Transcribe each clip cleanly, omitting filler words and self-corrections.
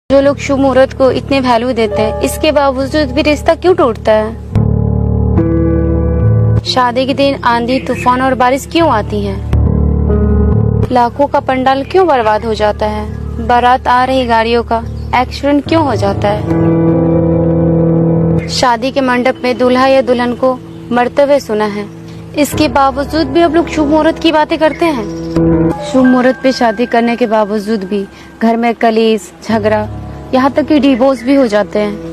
जो लोग शुभ मुहूर्त को इतने वैल्यू देते हैं, इसके बावजूद भी रिश्ता क्यों टूटता है? शादी के दिन आंधी तूफान और बारिश क्यों आती है? लाखों का पंडाल क्यों बर्बाद हो जाता है? बारात आ रही गाड़ियों का एक्सीडेंट क्यों हो जाता है? शादी के मंडप में दूल्हा या दुल्हन को मरते हुए सुना है, इसके बावजूद भी अब लोग शुभ मुहूर्त की बातें करते हैं। शुभ मुहूर्त पे शादी करने के बावजूद भी घर में कलेश, झगड़ा, यहाँ तक कि डिवोर्स भी हो जाते हैं।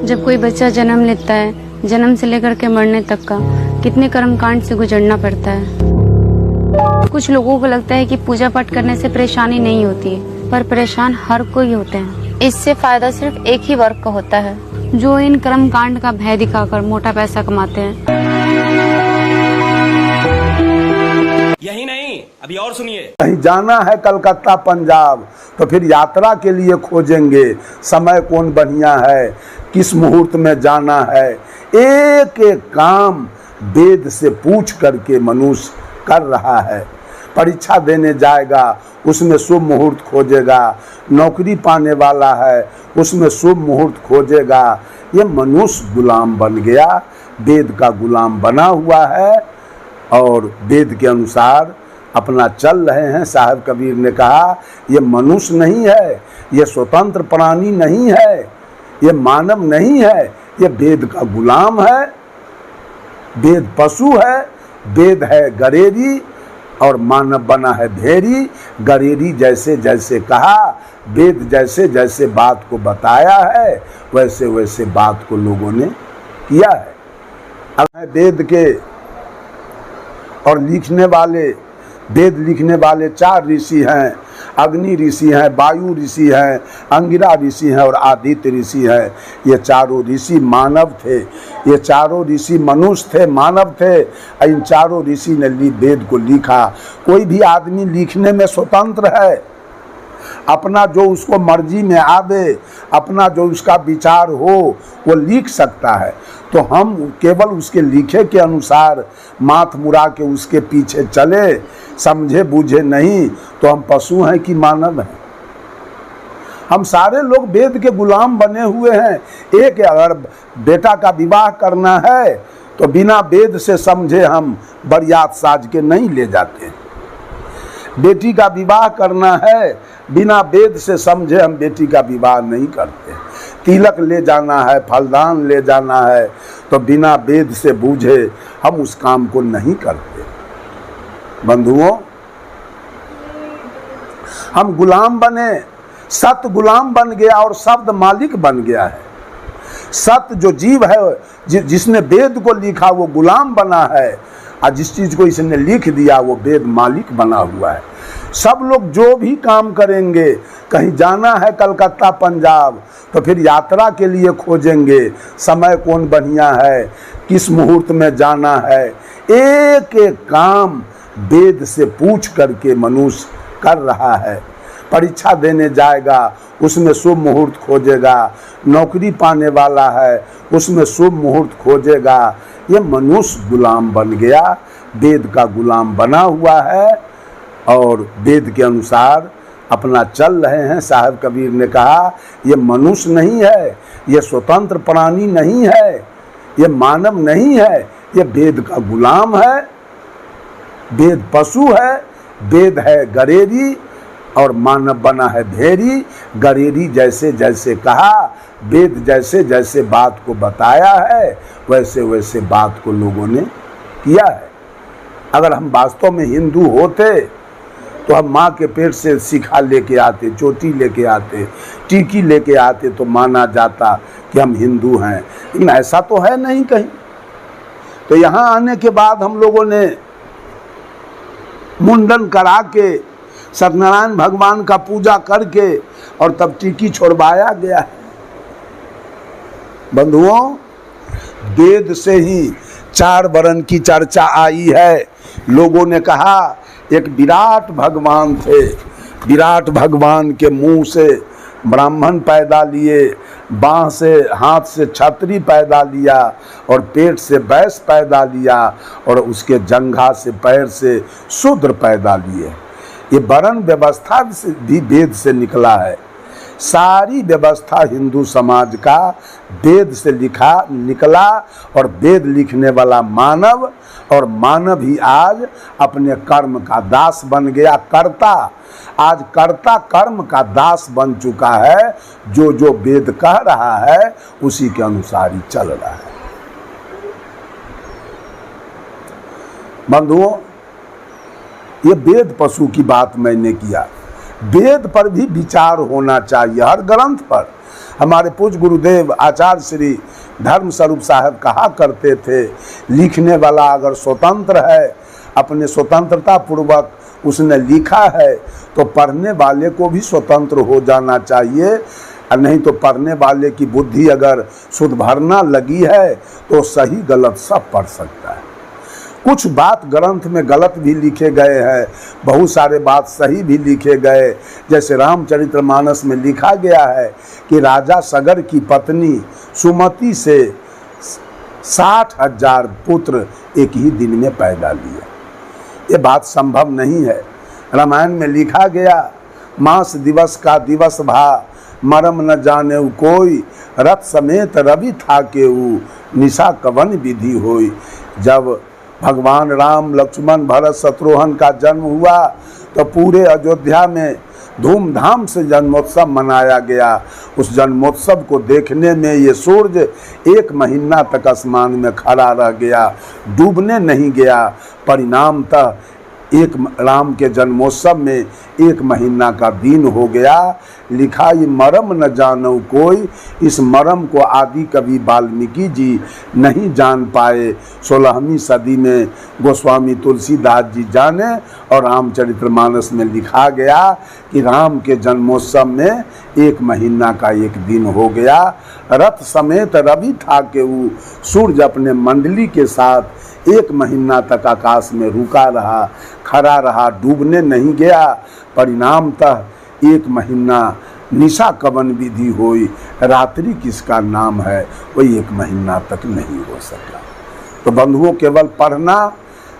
जब कोई बच्चा जन्म लेता है, जन्म से लेकर के मरने तक का कितने कर्मकांड से गुजरना पड़ता है। कुछ लोगों को लगता है कि पूजा पाठ करने से परेशानी नहीं होती है, पर परेशान हर कोई होते हैं। इससे फायदा सिर्फ एक ही वर्ग का होता है, जो इन कर्मकांड का भय दिखाकर मोटा पैसा कमाते हैं। यही नहीं, अभी और सुनिए। कहीं जाना है कलकत्ता पंजाब, तो फिर यात्रा के लिए खोजेंगे समय कौन बढ़िया है, किस मुहूर्त में जाना है। एक एक काम वेद से पूछ करके मनुष्य कर रहा है। परीक्षा देने जाएगा, उसमें शुभ मुहूर्त खोजेगा। नौकरी पाने वाला है, उसमें शुभ मुहूर्त खोजेगा। ये मनुष्य गुलाम बन गया, वेद का गुलाम बना हुआ है और वेद के अनुसार अपना चल रहे हैं। साहब कबीर ने कहा, ये मनुष्य नहीं है, ये स्वतंत्र प्राणी नहीं है, ये मानव नहीं है, ये वेद का गुलाम है। वेद पशु है, वेद है गरेरी और मानव बना है भेरी। गरेरी जैसे जैसे कहा, वेद जैसे जैसे बात को बताया है, वैसे वैसे बात को लोगों ने किया है। अब वेद के और लिखने वाले, वेद लिखने वाले 4 ऋषि हैं। अग्नि ऋषि हैं, वायु ऋषि हैं, अंगिरा ऋषि हैं और आदित्य ऋषि हैं। ये चारों ऋषि मानव थे, ये चारों ऋषि मनुष्य थे, मानव थे। इन चारों ऋषि ने वेद को लिखा। कोई भी आदमी लिखने में स्वतंत्र है, अपना जो उसको मर्जी में आवे, अपना जो उसका विचार हो वो लिख सकता है। तो हम केवल उसके लिखे के अनुसार माथ मुड़ा के उसके पीछे चले, समझे बूझे नहीं, तो हम पशु हैं कि मानव हैं? हम सारे लोग वेद के गुलाम बने हुए हैं। एक अगर बेटा का विवाह करना है तो बिना वेद से समझे हम बरियात साज के नहीं ले जाते। बेटी का विवाह करना है, बिना वेद से समझे हम बेटी का विवाह नहीं करते। तिलक ले जाना है, फलदान ले जाना है, तो बिना वेद से बूझे हम उस काम को नहीं करते। बंधुओं, हम गुलाम बने, सत गुलाम बन गया और शब्द मालिक बन गया है। सत जो जीव है, जिसने वेद को लिखा वो गुलाम बना है, और जिस चीज को इसने लिख दिया वो वेद मालिक बना हुआ है। सब लोग जो भी काम करेंगे, कहीं जाना है कलकत्ता पंजाब, तो फिर यात्रा के लिए खोजेंगे समय कौन बढ़िया है, किस मुहूर्त में जाना है। एक एक काम वेद से पूछ करके मनुष्य कर रहा है। परीक्षा देने जाएगा, उसमें शुभ मुहूर्त खोजेगा। नौकरी पाने वाला है, उसमें शुभ मुहूर्त खोजेगा। ये मनुष्य गुलाम बन गया, वेद का गुलाम बना हुआ है और वेद के अनुसार अपना चल रहे हैं। साहब कबीर ने कहा, ये मनुष्य नहीं है, ये स्वतंत्र प्राणी नहीं है, ये मानव नहीं है, ये वेद का गुलाम है। वेद पशु है, वेद है गरेरी और मानव बना है भेरी। गरेरी जैसे जैसे कहा, वेद जैसे जैसे बात को बताया है, वैसे वैसे बात को लोगों ने किया है। अगर हम वास्तव में हिंदू होते तो हम माँ के पेट से शिखा लेके आते, चोटी लेके आते, टीकी लेके आते, तो माना जाता कि हम हिंदू हैं। लेकिन ऐसा तो है नहीं कहीं। तो यहाँ आने के बाद हम लोगों ने मुंडन करा के, सत्यनारायण भगवान का पूजा करके और तब टीकी छोड़वाया गया है। बंधुओं, वेद से ही 4 वर्ण की चर्चा आई है। लोगों ने कहा एक विराट भगवान थे, विराट भगवान के मुंह से ब्राह्मण पैदा लिए, बाँह से, हाथ से छतरी पैदा लिया और पेट से वैश्य पैदा लिया और उसके जंघा से, पैर से शूद्र पैदा लिए। ये वर्ण व्यवस्था भी वेद से निकला है। सारी व्यवस्था हिंदू समाज का वेद से निकला और वेद लिखने वाला मानव, और मानव ही आज अपने कर्म का दास बन गया। कर्ता आज कर्ता कर्म का दास बन चुका है। जो जो वेद कह रहा है उसी के अनुसार ही चल रहा है। बंधुओं, ये वेद पशु की बात मैंने किया। वेद पर भी विचार होना चाहिए, हर ग्रंथ पर। हमारे पूज्य गुरुदेव आचार्य श्री धर्म स्वरूप साहब कहा करते थे, लिखने वाला अगर स्वतंत्र है, अपने स्वतंत्रता पूर्वक उसने लिखा है, तो पढ़ने वाले को भी स्वतंत्र हो जाना चाहिए। और नहीं तो पढ़ने वाले की बुद्धि अगर शुद्ध भरना लगी है तो सही गलत सब पढ़ सकता है। कुछ बात ग्रंथ में गलत भी लिखे गए हैं, बहुत सारे बात सही भी लिखे गए। जैसे रामचरितमानस में लिखा गया है कि राजा सगर की पत्नी सुमति से 60,000 पुत्र एक ही दिन में पैदा लिए। ये बात संभव नहीं है। रामायण में लिखा गया, मास दिवस का दिवस भा, मरम न जाने कोई, रथ समेत रवि था के निशा कवन विधि होई। जब भगवान राम, लक्ष्मण, भरत, शत्रुघ्न का जन्म हुआ तो पूरे अयोध्या में धूमधाम से जन्मोत्सव मनाया गया। उस जन्मोत्सव को देखने में ये सूर्य 1 महीना तक आसमान में खड़ा रह गया, डूबने नहीं गया। परिणामतः एक राम के जन्मोत्सव में 1 महीना का दिन हो गया। लिखा, ये मरम न जानो कोई, इस मरम को आदि कवि वाल्मीकि जी नहीं जान पाए। 16वीं सदी में गोस्वामी तुलसीदास जी जाने, और रामचरितमानस में लिखा गया कि राम के जन्मोत्सव में 1 महीना का एक दिन हो गया। रथ समेत रवि था के सूर्य अपने मंडली के साथ 1 महीना तक आकाश में रुका रहा, खड़ा रहा, डूबने नहीं गया। परिणामतः 1 महीना निशा कवन विधि होई, रात्रि किसका नाम है, वही 1 महीना तक नहीं हो सका। तो बंधुओं, केवल पढ़ना,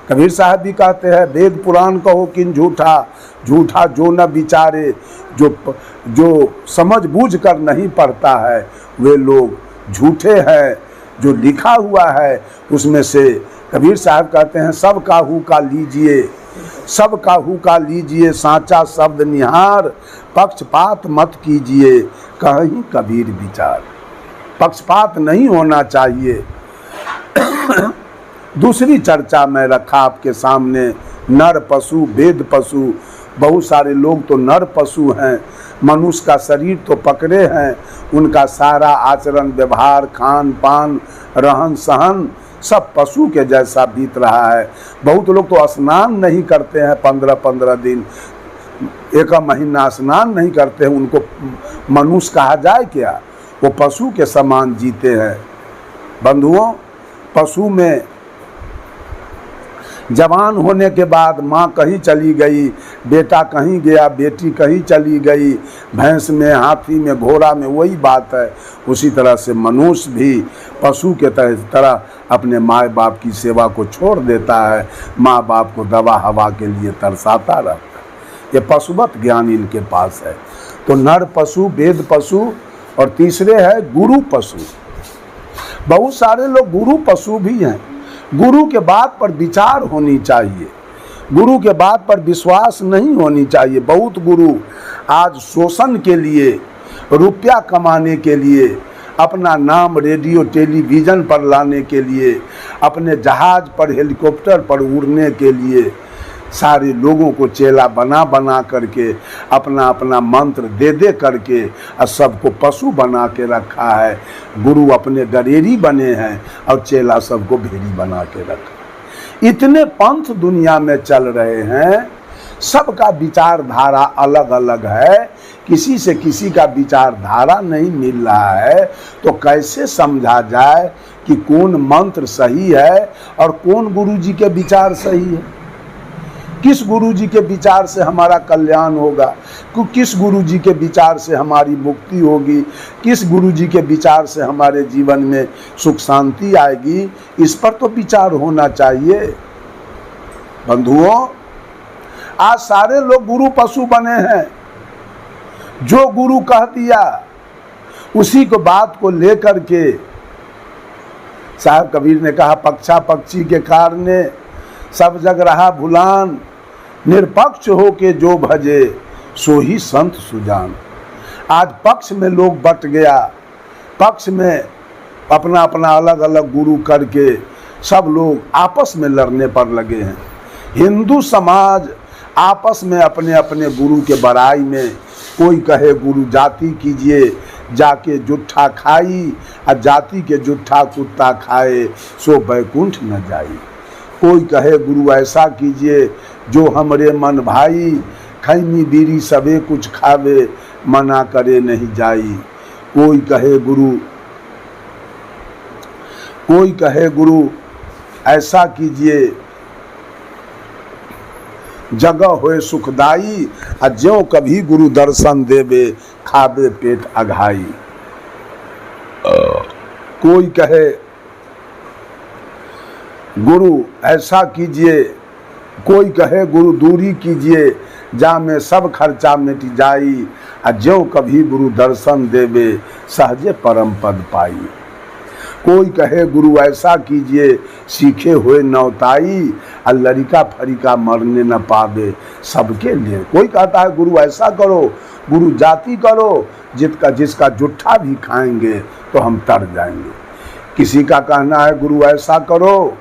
कबीर साहब भी कहते हैं, वेद पुराण कहो किन झूठा, झूठा जो न विचारे। जो समझ बूझ कर नहीं पढ़ता है वे लोग झूठे हैं। जो लिखा हुआ है उसमें से कबीर साहब कहते हैं, सब काहू का लीजिए, सब काहू का लीजिए, साचा शब्द निहार, पक्षपात मत कीजिए, कहीं कबीर विचार। पक्षपात नहीं होना चाहिए। दूसरी चर्चा में रखा आपके सामने, नर पशु, वेद पशु। बहुत सारे लोग तो नर पशु हैं, मनुष्य का शरीर तो पकड़े हैं, उनका सारा आचरण व्यवहार, खान पान, रहन सहन सब पशु के जैसा बीत रहा है। बहुत लोग तो स्नान नहीं करते हैं 15-15 दिन, 1 महीना स्नान नहीं करते हैं। उनको मनुष्य कहा जाए क्या? वो पशु के समान जीते हैं। बंधुओं, पशु में जवान होने के बाद माँ कहीं चली गई, बेटा कहीं गया, बेटी कहीं चली गई, भैंस में, हाथी में, घोड़ा में, वही बात है। उसी तरह से मनुष्य भी पशु के तरह अपने माँ बाप की सेवा को छोड़ देता है, माँ बाप को दवा हवा के लिए तरसाता रहता है। ये पशुवत ज्ञान इनके पास है। तो नर पशु, वेद पशु, और तीसरे है गुरु पशु। बहुत सारे लोग गुरु पशु भी हैं। गुरु के बात पर विचार होनी चाहिए, गुरु के बात पर विश्वास नहीं होनी चाहिए। बहुत गुरु आज शोषण के लिए, रुपया कमाने के लिए, अपना नाम रेडियो टेलीविज़न पर लाने के लिए, अपने जहाज पर, हेलीकॉप्टर पर उड़ने के लिए सारे लोगों को चेला बना बना करके, अपना अपना मंत्र दे दे करके और सबको पशु बना के रखा है। गुरु अपने गरेरी बने हैं और चेला सबको भेड़ी बना के रखा। इतने पंथ दुनिया में चल रहे हैं, सबका विचारधारा अलग अलग है, किसी से किसी का विचारधारा नहीं मिल रहा है। तो कैसे समझा जाए कि कौन मंत्र सही है और कौन गुरुजी के विचार सही है? किस गुरुजी के विचार से हमारा कल्याण होगा, किस गुरुजी के विचार से हमारी मुक्ति होगी, किस गुरुजी के विचार से हमारे जीवन में सुख शांति आएगी, इस पर तो विचार होना चाहिए। बंधुओं, आज सारे लोग गुरु पशु बने हैं। जो गुरु कह दिया उसी को बात को लेकर के, साहब कबीर ने कहा पक्षा पक्षी के कारणे सब जग रहा भुलान, निरपक्ष हो के जो भजे सो ही संत सुजान। आज पक्ष में लोग बट गया, पक्ष में अपना अपना अलग अलग गुरु करके सब लोग आपस में लड़ने पर लगे हैं। हिंदू समाज आपस में अपने अपने गुरु के बड़ाई में, कोई कहे गुरु जाति कीजिए जाके जुट्ठा खाई, और जाति के जुट्ठा कुत्ता खाए सो बैकुंठ न जाई। कोई कहे गुरु ऐसा कीजिए जो हमरे मन भाई, खैनी बीड़ी सबे कुछ खावे मना करे नहीं जाई। कोई कहे गुरु ऐसा कीजिए जगह होए सुखदाई, और ज्यों कभी गुरु दर्शन देवे खावे पेट अघाई। कोई कहे गुरु ऐसा कीजिए, कोई कहे गुरु दूरी कीजिए जा में सब खर्चा मिट जाई, और ज्यों कभी गुरु दर्शन देवे सहजे परम पद पाई। कोई कहे गुरु ऐसा कीजिए सीखे हुए नौताई, और लड़िका फरिका मरने न पावे सबके लिए। कोई कहता है गुरु ऐसा करो, गुरु जाति करो, जिसका जुट्ठा भी खाएंगे तो हम तर जाएंगे। किसी का कहना है गुरु ऐसा करो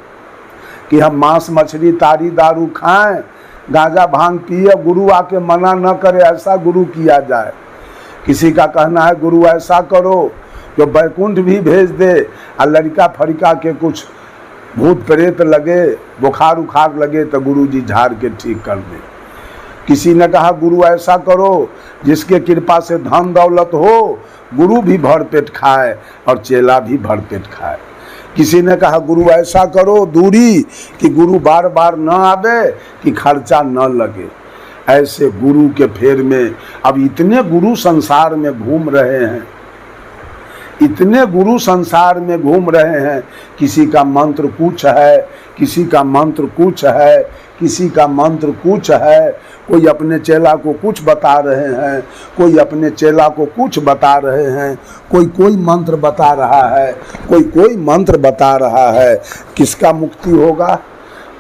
कि हम मांस मछली तारी दारू खाएं, गांजा भांग पिए, गुरु आके मना न करे ऐसा गुरु किया जाए। किसी का कहना है गुरु ऐसा करो जो बैकुंठ भी भेज दे, और लड़का फरिका के कुछ भूत प्रेत लगे, बुखार उखार लगे तो गुरु जी झाड़ के ठीक कर दे। किसी ने कहा गुरु ऐसा करो जिसके कृपा से धन दौलत हो, गुरु भी भर पेट खाए और चेला भी भर पेट खाए। किसी ने कहा गुरु ऐसा करो दूरी कि गुरु बार बार न आवे कि खर्चा न लगे। ऐसे गुरु के फेर में अब इतने गुरु संसार में घूम रहे हैं, इतने गुरु संसार में घूम रहे हैं। किसी का मंत्र कुछ है, किसी का मंत्र कुछ है, किसी का मंत्र कुछ है। कोई अपने चेला को कुछ बता रहे हैं, कोई अपने चेला को कुछ बता रहे हैं, कोई मंत्र बता रहा है, कोई मंत्र बता रहा है। किसका मुक्ति होगा,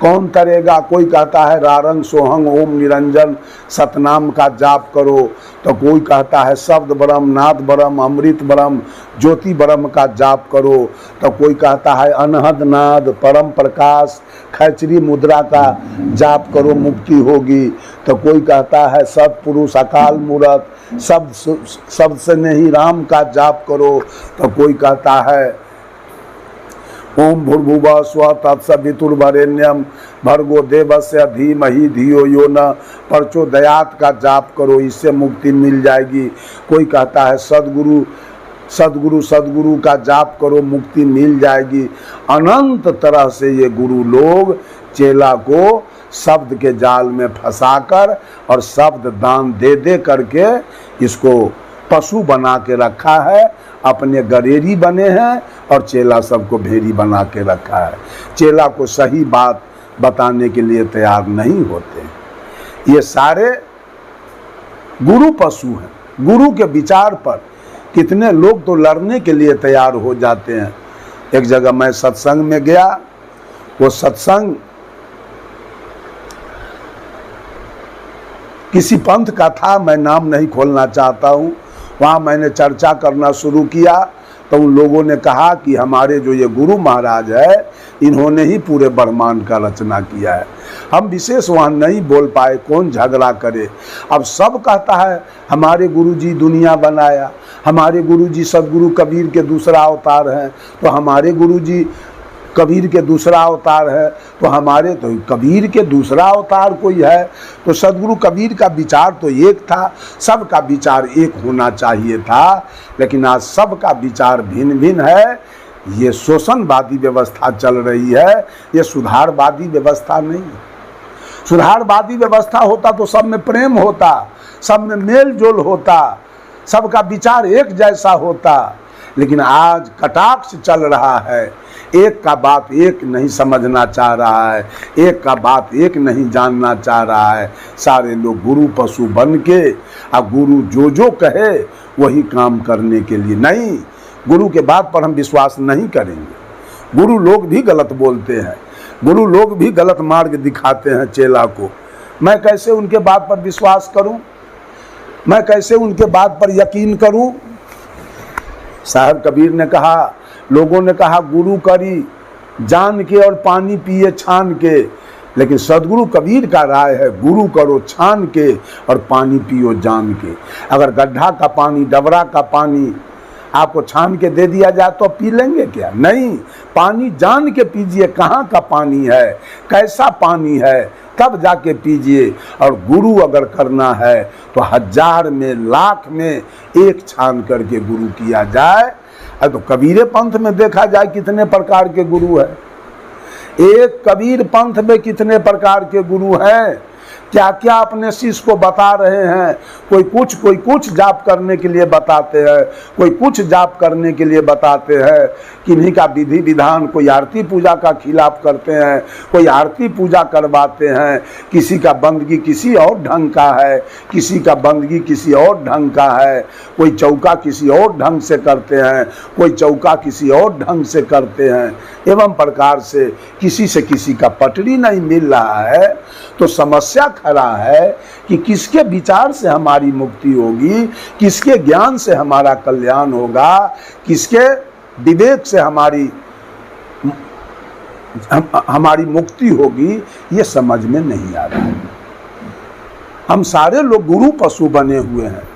कौन तरेगा? कोई कहता है रारंग सोहंग ओम निरंजन सतनाम का जाप करो, तो कोई कहता है शब्द ब्रह्म नाद ब्रह्म अमृत ब्रह्म ज्योति ब्रह्म का जाप करो, तो कोई कहता है अनहद नाद परम प्रकाश खैचरी मुद्रा का जाप करो मुक्ति होगी, तो कोई कहता है सत्पुरुष अकाल मूरत शब्द से नहीं राम का जाप करो, तो कोई कहता है ओम भूर्भुवः स्वः तत्सवितुर्वरेण्यम भर्गो देवस्य धीमहि धियो यो न प्रचोदयात् का जाप करो, इससे मुक्ति मिल जाएगी। कोई कहता है सदगुरु का जाप करो मुक्ति मिल जाएगी। अनंत तरह से ये गुरु लोग चेला को शब्द के जाल में फंसाकर और शब्द दान दे दे करके इसको पशु बना के रखा है, अपने गरेरी बने हैं और चेला सबको भेड़ी बना के रखा है। चेला को सही बात बताने के लिए तैयार नहीं होते। ये सारे गुरु पशु हैं। गुरु के विचार पर कितने लोग तो लड़ने के लिए तैयार हो जाते हैं। एक जगह मैं सत्संग में गया, वो सत्संग किसी पंथ का था, मैं नाम नहीं खोलना चाहता हूँ। वहाँ मैंने चर्चा करना शुरू किया तो उन लोगों ने कहा कि हमारे जो ये गुरु महाराज है इन्होंने ही पूरे ब्रह्मांड का रचना किया है। हम विशेष वहाँ नहीं बोल पाए, कौन झगड़ा करे। अब सब कहता है हमारे गुरुजी दुनिया बनाया, हमारे गुरुजी सदगुरु कबीर के दूसरा अवतार हैं, तो हमारे गुरुजी कबीर के दूसरा अवतार है, तो हमारे तो कबीर के दूसरा अवतार कोई है। तो सदगुरु कबीर का विचार तो एक था, सबका विचार एक होना चाहिए था, लेकिन आज सबका विचार भिन्न भिन्न है। ये शोषणवादी व्यवस्था चल रही है, ये सुधारवादी व्यवस्था नहीं है। सुधारवादी व्यवस्था होता तो सब में प्रेम होता, सब में मेल जोल होता, सबका विचार एक जैसा होता। लेकिन आज कटाक्ष चल रहा है, एक का बात एक नहीं समझना चाह रहा है, एक का बात एक नहीं जानना चाह रहा है। सारे लोग गुरु पशु बन के अब गुरु जो कहे वही काम करने के लिए, नहीं, गुरु के बात पर हम विश्वास नहीं करेंगे। गुरु लोग भी गलत बोलते हैं, गुरु लोग भी गलत मार्ग दिखाते हैं चेला को। मैं कैसे उनके बात पर विश्वास करूं? मैं कैसे उनके बात पर यकीन करूं? साहब कबीर ने कहा, लोगों ने कहा गुरु करी जान के और पानी पिए छान के, लेकिन सदगुरु कबीर का राय है गुरु करो छान के और पानी पियो जान के। अगर गड्ढा का पानी, डबरा का पानी आपको छान के दे दिया जाए तो पी लेंगे क्या? नहीं, पानी जान के पीजिए, कहाँ का पानी है, कैसा पानी है, तब जाके पीजिए। और गुरु अगर करना है तो 1000 में, लाख में एक छान करके गुरु किया जाए। तो कबीरे पंथ में देखा जाए कितने प्रकार के गुरु है, एक कबीर पंथ में कितने प्रकार के गुरु हैं, क्या क्या अपने शिष्य को बता रहे हैं। कोई कुछ जाप करने के लिए बताते हैं, कोई कुछ जाप करने के लिए बताते हैं, किन्हीं का विधि विधान, कोई आरती पूजा का खिलाफ करते हैं, कोई आरती पूजा करवाते हैं, किसी का बंदगी किसी और ढंग का है, किसी का बंदगी किसी और ढंग का है, कोई चौका किसी और ढंग से करते हैं, कोई चौका किसी और ढंग से करते हैं। एवं प्रकार से किसी का पटरी नहीं मिल रहा है। तो समस्या खड़ा है कि किसके विचार से हमारी मुक्ति होगी, किसके ज्ञान से हमारा कल्याण होगा, किसके विवेक से हमारी मुक्ति होगी, ये समझ में नहीं आ रहा है। हम सारे लोग गुरु पशु बने हुए हैं।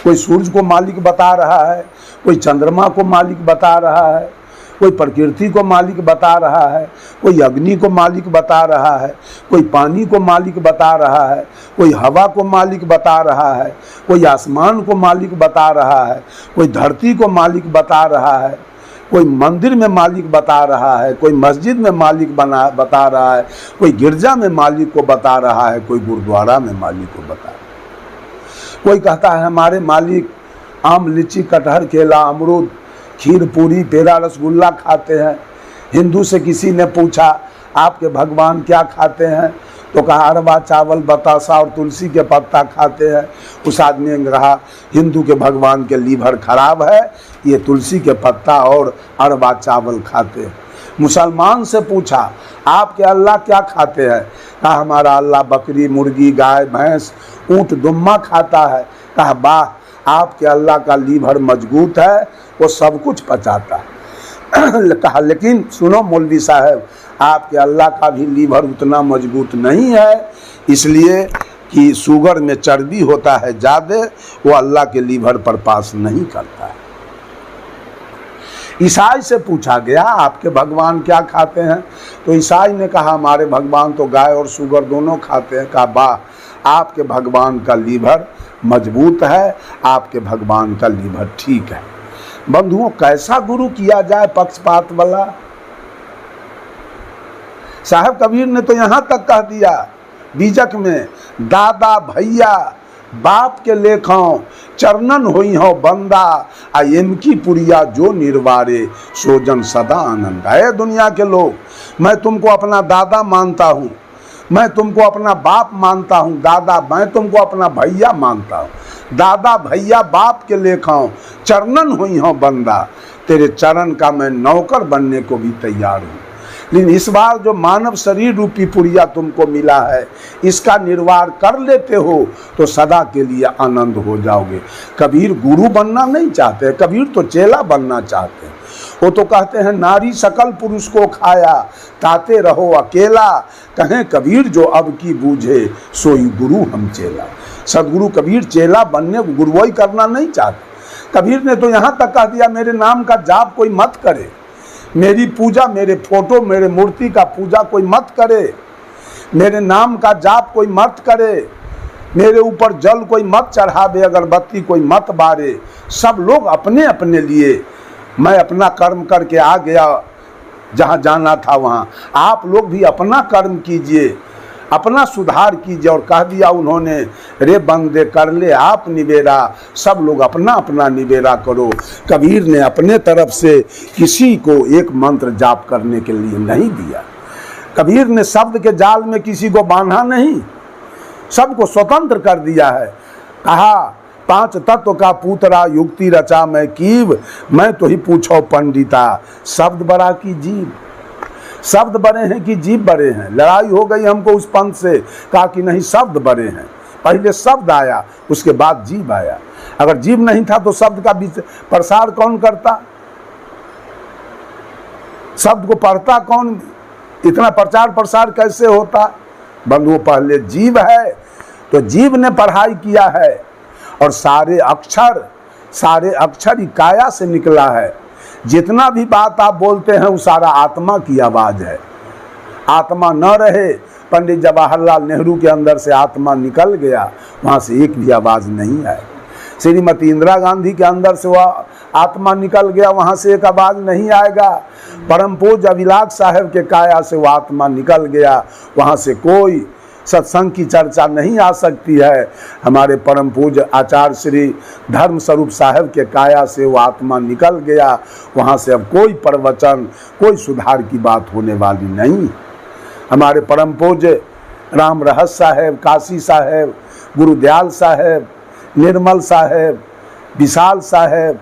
कोई सूरज को मालिक बता रहा है, कोई चंद्रमा को मालिक बता रहा है, कोई प्रकृति को मालिक बता रहा है, कोई अग्नि को मालिक बता रहा है, कोई पानी को मालिक बता रहा है, कोई हवा को मालिक बता रहा है, कोई आसमान को मालिक बता रहा है, कोई धरती को मालिक बता रहा है, कोई मंदिर में मालिक बता रहा है, कोई मस्जिद में मालिक बता रहा है, कोई गिरजा में मालिक को बता रहा है, कोई गुरुद्वारा में मालिक को बता रहा है। कोई कहता है हमारे मालिक आम, लीची, कटहर, केला, अमरूद, खीर, पूरी, पेड़ा, रसगुल्ला खाते हैं। हिंदू से किसी ने पूछा आपके भगवान क्या खाते हैं, तो कहा अरवा चावल, बतासा और तुलसी के पत्ता खाते हैं। उस आदमी ने कहा हिंदू के भगवान के लीवर खराब है, ये तुलसी के पत्ता और अरवा चावल खाते हैं। मुसलमान से पूछा आपके अल्लाह क्या खाते हैं, कहा हमारा अल्लाह बकरी, मुर्गी, गाय, भैंस, ऊँट, दुम्मा खाता है। कहा वाह, आपके अल्लाह का लीवर मजबूत है, वो सब कुछ पचाता है। कहा लेकिन सुनो मौलवी साहब, आपके अल्लाह का भी लीवर उतना मजबूत नहीं है, इसलिए कि शुगर में चर्बी होता है ज़्यादा, वो अल्लाह के लीवर पर पास नहीं करता है। ईसाई से पूछा गया आपके भगवान क्या खाते हैं, तो ईसाई ने कहा हमारे भगवान तो गाय और शुगर दोनों खाते हैं। कहा वाह, आपके भगवान का लीवर मजबूत है, आपके भगवान का लीवर ठीक है। बंधुओं, कैसा गुरु किया जाए पक्षपात वाला? साहब कबीर ने तो यहाँ तक कह दिया बीजक में, दादा भैया बाप के लेखों चरणन होई हो बंदा, आ इनकी पुरिया जो निर्वारे सोजन सदा आनंद। है दुनिया के लोग, मैं तुमको अपना दादा मानता हूँ, मैं तुमको अपना बाप मानता हूँ, दादा मैं तुमको अपना भैया मानता हूँ, दादा भैया बाप के लेखाओं चरणन हुई हो बंदा, तेरे चरण का मैं नौकर बनने को भी तैयार हूँ। लेकिन इस बार जो मानव शरीर रूपी पुरिया तुमको मिला है, इसका निर्वाह कर लेते हो तो सदा के लिए आनंद हो जाओगे। कबीर गुरु बनना नहीं चाहते, कबीर तो चेला बनना चाहते हैं। वो तो कहते हैं नारी सकल पुरुष को खाया, ताते रहो अकेला, कहें कबीर जो अब की बूझे सोई गुरु हम चेला। सदगुरु कबीर चेला बनने गुरुवाई करना नहीं चाहते। कबीर ने तो यहाँ तक कह दिया मेरे नाम का जाप कोई मत करे, मेरी पूजा, मेरे फोटो, मेरे मूर्ति का पूजा कोई मत करे, मेरे नाम का जाप कोई मत करे, मेरे ऊपर जल कोई मत चढ़ावे, अगरबत्ती कोई मत बारे। सब लोग अपने अपने लिए, मैं अपना कर्म करके आ गया जहाँ जाना था वहाँ, आप लोग भी अपना कर्म कीजिए, अपना सुधार कीजिए। और कह दिया उन्होंने, रे बंदे कर ले आप निबेरा, सब लोग अपना अपना निबेरा करो। कबीर ने अपने तरफ से किसी को एक मंत्र जाप करने के लिए नहीं दिया। कबीर ने शब्द के जाल में किसी को बांधा नहीं, सबको स्वतंत्र कर दिया है। कहा, 5 तत्व का पूतरा युक्ति रचा मैं कीव, मैं तो ही पूछो पंडिता, शब्द बड़ा की जीव। शब्द बड़े हैं कि जीव बड़े हैं? लड़ाई हो गई हमको उस पंथ से, कहा कि नहीं शब्द बड़े हैं। पहले शब्द आया, उसके बाद जीव आया। अगर जीव नहीं था तो शब्द का प्रसार कौन करता? शब्द को पढ़ता कौन? इतना प्रचार प्रसार कैसे होता? बंधुओं, पहले जीव है तो जीव ने पढ़ाई किया है। और सारे अक्षर ही काया से निकला है। जितना भी बात आप बोलते हैं वो सारा आत्मा की आवाज है। आत्मा न रहे, पंडित जवाहरलाल नेहरू के अंदर से आत्मा निकल गया, वहाँ से एक भी आवाज़ नहीं है। श्रीमती इंदिरा गांधी के अंदर से वह आत्मा निकल गया, वहाँ से एक आवाज़ नहीं आएगा। परम पूज्य अभिलाष साहब के काया से वो आत्मा निकल गया, वहाँ से कोई सत्संग की चर्चा नहीं आ सकती है। हमारे परम पूज्य आचार्य श्री धर्म स्वरूप साहब के काया से वो आत्मा निकल गया, वहाँ से अब कोई प्रवचन, कोई सुधार की बात होने वाली नहीं। हमारे परम पूज्य राम रहस साहब, काशी साहब, गुरुदयाल साहब, निर्मल साहब, विशाल साहब,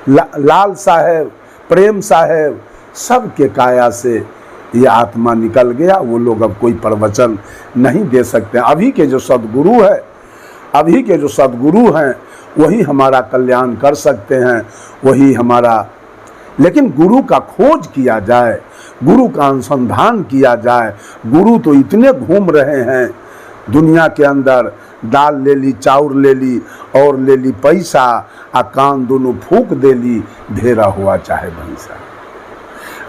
लाल साहब, प्रेम साहब, सब के काया से ये आत्मा निकल गया। वो लोग अब कोई प्रवचन नहीं दे सकते। अभी के जो सद्गुरु हैं वही हमारा कल्याण कर सकते हैं, वही हमारा। लेकिन गुरु का खोज किया जाए, गुरु का अनुसंधान किया जाए। गुरु तो इतने घूम रहे हैं दुनिया के अंदर, दाल ले ली, चाउर ले ली और ले ली पैसा, आ कान दोनों फूक दे ली, ढेरा हुआ चाहे भैंसा।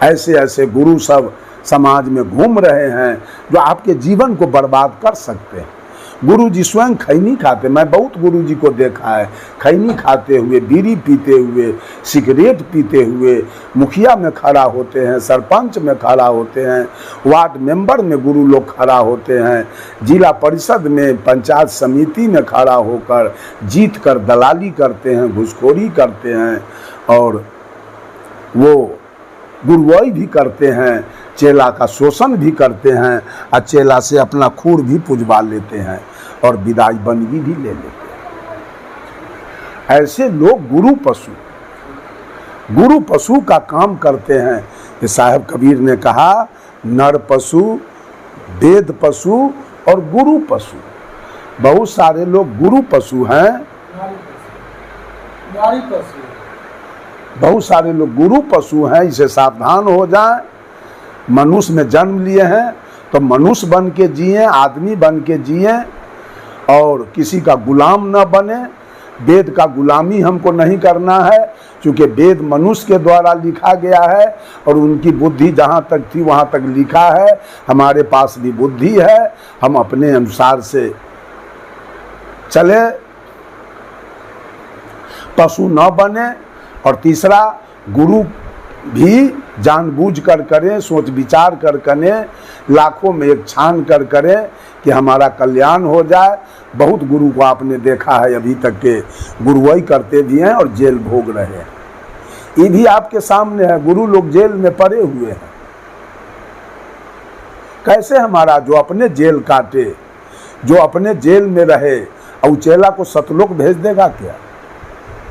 ऐसे ऐसे गुरु सब समाज में घूम रहे हैं जो आपके जीवन को बर्बाद कर सकते हैं। गुरु जी स्वयं खैनी खाते, मैं बहुत गुरु जी को देखा है खैनी खाते हुए, बीड़ी पीते हुए, सिगरेट पीते हुए मुखिया में खड़ा होते हैं, सरपंच में खड़ा होते हैं, वार्ड मेंबर में गुरु लोग खड़ा होते हैं, जिला परिषद में, पंचायत समिति में खड़ा होकर जीत कर दलाली करते हैं, घुसखोरी करते हैं और वो गुरुवाई भी करते हैं, चेला का शोषण भी करते हैं और चेला से अपना खूर भी पुजवा लेते हैं और विदाई बनगी भी ले लेते हैं। ऐसे लोग गुरु पशु का काम करते हैं। ये साहब कबीर ने कहा, नर पशु, वेद पशु और गुरु पशु। बहुत सारे लोग गुरु पशु हैं, बहुत सारे लोग गुरु पशु हैं। इसे सावधान हो जाएं। मनुष्य में जन्म लिए हैं तो मनुष्य बन के जिए, आदमी बन के जिए और किसी का गुलाम न बने। वेद का गुलामी हमको नहीं करना है, क्योंकि वेद मनुष्य के द्वारा लिखा गया है और उनकी बुद्धि जहाँ तक थी वहाँ तक लिखा है। हमारे पास भी बुद्धि है, हम अपने अनुसार से चले, पशु न बने। और तीसरा, गुरु भी जानबूझ कर करें, सोच विचार कर करें, लाखों में एक छान कर करें कि हमारा कल्याण हो जाए। बहुत गुरु को आपने देखा है अभी तक के गुरुवाई करते भी हैं और जेल भोग रहे हैं। ये भी आपके सामने है, गुरु लोग जेल में पड़े हुए हैं। कैसे हमारा जो अपने जेल काटे, जो अपने जेल में रहे, और चेला को सतलोक भेज देगा क्या?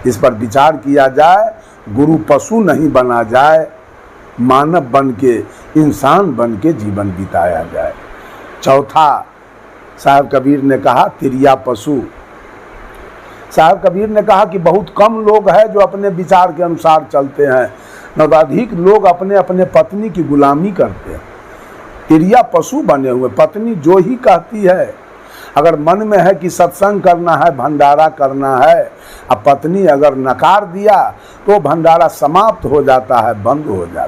इस पर विचार किया जाए। गुरु पशु नहीं बना जाए, मानव बन के, इंसान बन के जीवन बिताया जाए। चौथा, साहब कबीर ने कहा, तिरिया पशु। साहब कबीर ने कहा कि बहुत कम लोग हैं जो अपने विचार के अनुसार चलते हैं, अधिक लोग अपने अपने पत्नी की गुलामी करते हैं। तिरिया पशु बने हुए, पत्नी जो ही कहती है। अगर मन में है कि सत्संग करना है, भंडारा करना है, अब पत्नी अगर नकार दिया तो भंडारा समाप्त हो जाता है, बंद हो जाता है।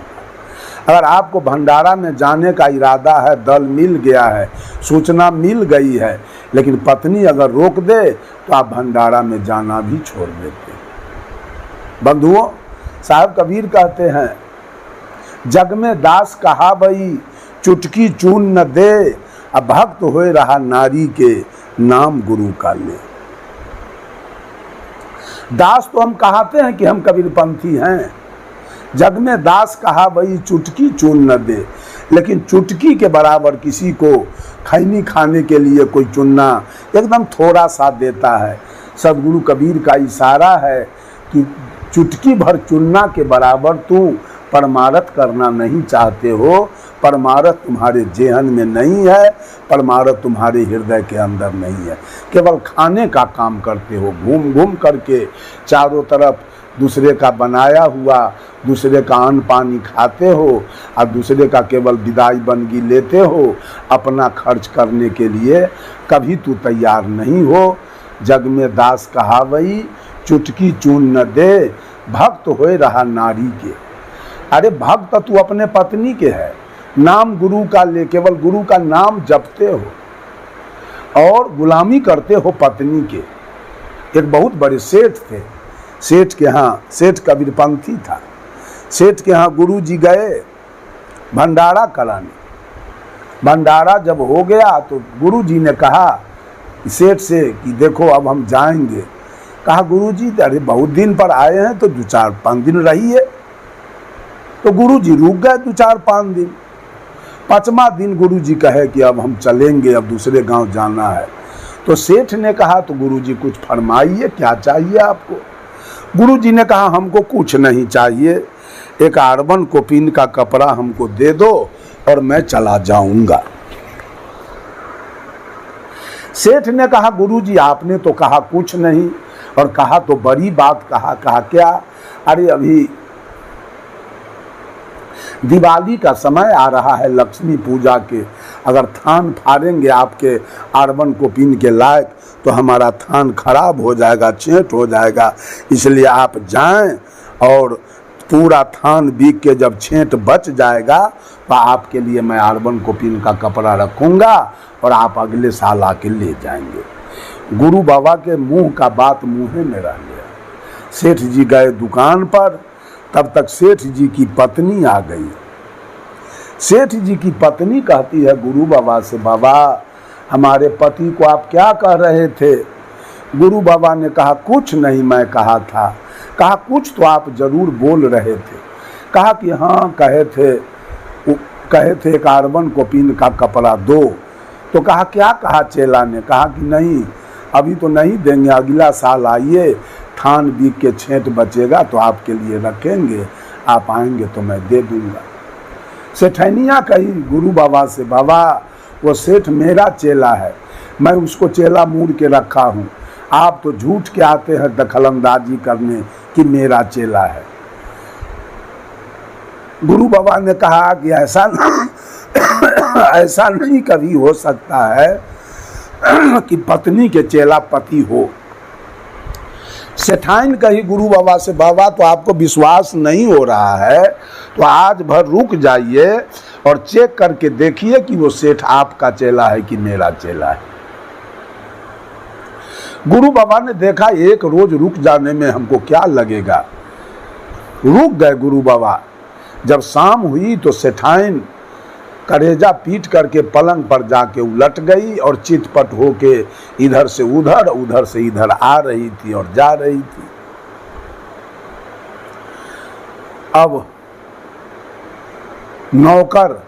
अगर आपको भंडारा में जाने का इरादा है, दल मिल गया है, सूचना मिल गई है, लेकिन पत्नी अगर रोक दे तो आप भंडारा में जाना भी छोड़ देते हैं। बंधुओं, साहब कबीर कहते हैं, जग में दास कहा बई, चुटकी चून न दे, अब भक्त होए रहा नारी के, नाम गुरु का ले। दास तो हम कहाते हैं कि हम कबीरपंथी हैं, जग में दास कहा वही चुटकी चून न दे, लेकिन चुटकी के बराबर किसी को खैनी खाने के लिए कोई चुनना एकदम थोड़ा सा देता है। सदगुरु कबीर का इशारा है कि चुटकी भर चुनना के बराबर तू परमारथ करना नहीं चाहते हो, परमारथ तुम्हारे जेहन में नहीं है, परमारथ तुम्हारे हृदय के अंदर नहीं है, केवल खाने का काम करते हो, घूम घूम करके चारों तरफ दूसरे का बनाया हुआ, दूसरे का अन्न पानी खाते हो और दूसरे का केवल विदाई बनगी लेते हो, अपना खर्च करने के लिए कभी तू तैयार नहीं हो। जग में दास कहावई चुटकी चून न दे, भक्त होए रहा नारी के। अरे भक्त तू अपने पत्नी के है, नाम गुरु का ले, केवल गुरु का नाम जपते हो और गुलामी करते हो पत्नी के। एक बहुत बड़े सेठ थे, सेठ के यहाँ, सेठ कबीरपंथी था, सेठ के यहाँ गुरु जी गए भंडारा कराने। भंडारा जब हो गया तो गुरु जी ने कहा सेठ से कि देखो अब हम जाएंगे। कहा गुरु जी अरे बहुत दिन पर आए हैं तो 2-4-5 दिन रहिए। तो गुरु जी रुक गए 2-4-5 दिन। 5वां दिन गुरु जी कहे कि अब हम चलेंगे, अब दूसरे गांव जाना है। तो सेठ ने कहा तो गुरु जी कुछ फरमाइए, क्या चाहिए आपको? गुरु जी ने कहा हमको कुछ नहीं चाहिए, एक आर्बन कोपिन का कपड़ा हमको दे दो और मैं चला जाऊंगा। सेठ ने कहा गुरुजी आपने तो कहा कुछ नहीं, और कहा तो बड़ी बात कहा। कहा क्या? अरे अभी दिवाली का समय आ रहा है, लक्ष्मी पूजा के, अगर थान फाड़ेंगे आपके आर्बन कोपिन के लायक तो हमारा थान खराब हो जाएगा, छेंट हो जाएगा, इसलिए आप जाएं और पूरा थान बिक के जब छेंट बच जाएगा तो आपके लिए मैं आर्बन कोपिन का कपड़ा रखूंगा और आप अगले साल आके ले जाएंगे। गुरु बाबा के मुंह का बात मुंह में रह गया। सेठ जी गए दुकान पर, तब तक सेठ जी की पत्नी आ गई। सेठ जी की पत्नी कहती है गुरु बाबा से, बाबा हमारे पति को आप क्या कह रहे थे? गुरु बाबा ने कहा कुछ नहीं मैं कहा था। कहा कुछ तो आप जरूर बोल रहे थे। कहा कि हाँ कहे थे कार्बन कोपिन का कपड़ा दो। तो कहा क्या कहा चेला ने? कहा कि नहीं अभी तो नहीं देंगे, अगला साल आइए, थान बिक के छेंट बचेगा तो आपके लिए रखेंगे, आप आएंगे तो मैं दे दूंगा। सेठनिया कही गुरु बाबा से, बाबा वो सेठ मेरा चेला है, मैं उसको चेला मूड के रखा हूँ, आप तो झूठ के आते हैं दखलंदाजी करने कि मेरा चेला है। गुरु बाबा ने कहा कि ऐसा नहीं कभी हो सकता है कि पत्नी के चेला पति हो। सेठाइन कही गुरु बाबा से, बाबा तो आपको विश्वास नहीं हो रहा है तो आज भर रुक जाइए और चेक करके देखिए कि वो सेठ आपका चेला है कि मेरा चेला है। गुरु बाबा ने देखा एक रोज रुक जाने में हमको क्या लगेगा, रुक गए गुरु बाबा। जब शाम हुई तो सेठाइन करेजा पीट करके पलंग पर जाके उलट गई और चितपट होके इधर से उधर, उधर से इधर आ रही थी और जा रही थी। अब नौकर,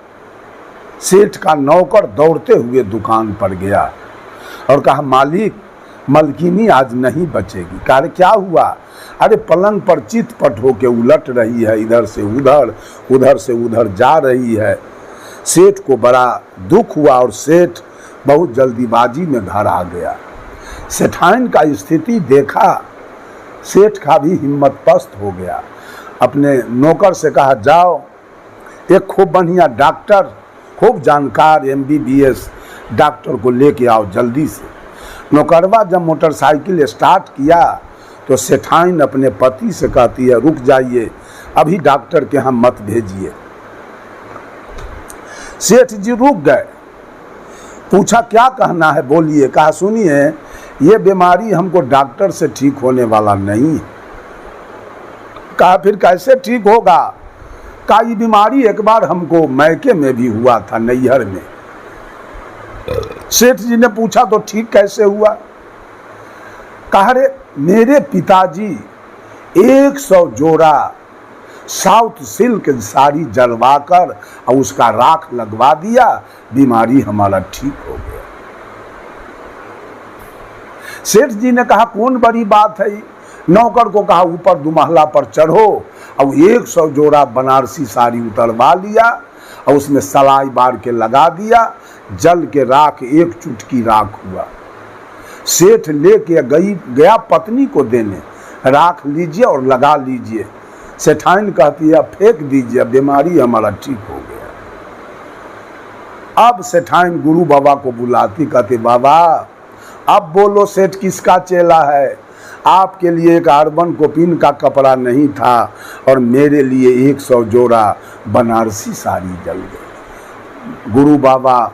सेठ का नौकर दौड़ते हुए दुकान पर गया और कहा मालिक मलकिनी आज नहीं बचेगी। कहा क्या हुआ? अरे पलंग पर चितपट होके उलट रही है, इधर से उधर, उधर से उधर जा रही है। सेठ को बड़ा दुख हुआ और सेठ बहुत जल्दीबाजी में घर आ गया। सेठाइन का स्थिति देखा, सेठ का भी हिम्मत पस्त हो गया। अपने नौकर से कहा जाओ एक खूब बढ़िया डॉक्टर, खूब जानकार MBBS डॉक्टर को लेके आओ जल्दी से। नौकरवा जब मोटरसाइकिल स्टार्ट किया तो सेठाइन अपने पति से कहती है रुक जाइए, अभी डॉक्टर के यहाँ मत भेजिए। सेठ जी रुक गए, पूछा क्या कहना है बोलिए। कहा सुनिए ये बीमारी हमको डॉक्टर से ठीक होने वाला नहीं है। कहा फिर कैसे ठीक होगा? कहा ये बीमारी एक बार हमको मैके में भी हुआ था, नैहर में। सेठ जी ने पूछा तो ठीक कैसे हुआ? कहा रे मेरे पिताजी 100 जोड़ा साउथ सिल्क साड़ी जलवाकर और उसका राख लगवा दिया, बीमारी हमारा ठीक हो गया। सेठ जी ने कहा कौन बड़ी बात है? नौकर को कहा ऊपर दुमहला पर चढ़ो और 100 जोड़ा बनारसी साड़ी उतरवा लिया और उसमें सलाई बार के लगा दिया, जल के राख एक चुटकी राख हुआ। सेठ लेके गया पत्नी को देने, राख लीजिए और लगा लीजिए। सेठाइन कहती है फेंक दीजिए, बीमारी हमारा ठीक हो गया। अब सेठाइन गुरु बाबा को बुलाती, कहती बाबा अब बोलो सेठ किसका चेला है? आपके लिए एक अर्बन कोपिन का कपड़ा नहीं था और मेरे लिए 100 जोड़ा बनारसी साड़ी जल गई। गुरु बाबा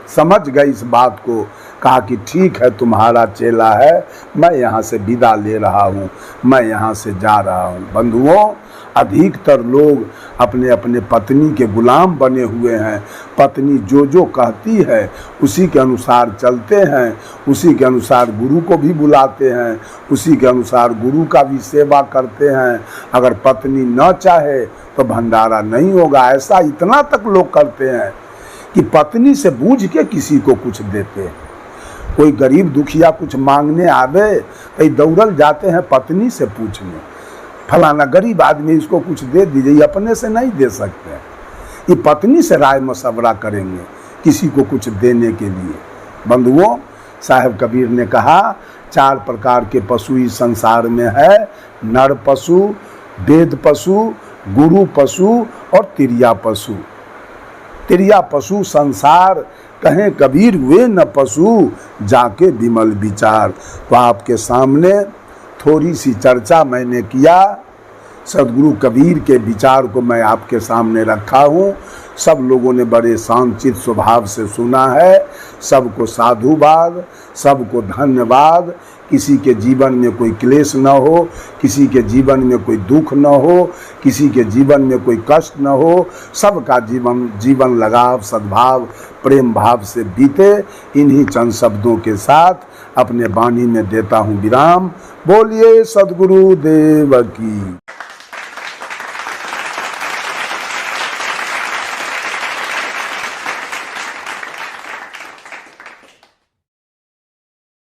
समझ गए इस बात को, कहा कि ठीक है तुम्हारा चेला है, मैं यहाँ से विदा ले रहा हूँ, मैं यहाँ से जा रहा हूँ। बंधुओं, अधिकतर लोग अपने अपने पत्नी के गुलाम बने हुए हैं। पत्नी जो जो कहती है उसी के अनुसार चलते हैं, उसी के अनुसार गुरु को भी बुलाते हैं, उसी के अनुसार गुरु का भी सेवा करते हैं। अगर पत्नी न चाहे तो भंडारा नहीं होगा। ऐसा इतना तक लोग करते हैं कि पत्नी से बूझ के किसी को कुछ देते हैं। कोई गरीब दुखिया कुछ मांगने आवे तो दौड़ल जाते हैं पत्नी से पूछने, फलाना गरीब आदमी इसको कुछ दे दीजिए, अपने से नहीं दे सकते। ये पत्नी से राय मशवरा करेंगे किसी को कुछ देने के लिए। बंधुओं, साहब कबीर ने कहा 4 प्रकार के पशु इस संसार में है, नर पशु, वेद पशु, गुरु पशु और तिरिया पशु। तिरिया पशु संसार कहें कबीर वे न पशु, जाके विमल विचार। तो आपके सामने थोड़ी सी चर्चा मैंने किया, सदगुरु कबीर के विचार को मैं आपके सामने रखा हूँ। सब लोगों ने बड़े शांतचित्त स्वभाव से सुना है। सबको साधुवाद, सबको धन्यवाद। किसी के जीवन में कोई क्लेश न हो, किसी के जीवन में कोई दुख न हो, किसी के जीवन में कोई कष्ट न हो। सबका जीवन लगाव, सद्भाव, प्रेम भाव से बीते। इन्हीं चंद शब्दों के साथ अपने वाणी में देता हूँ विराम। बोलिए सद्गुरु देव की।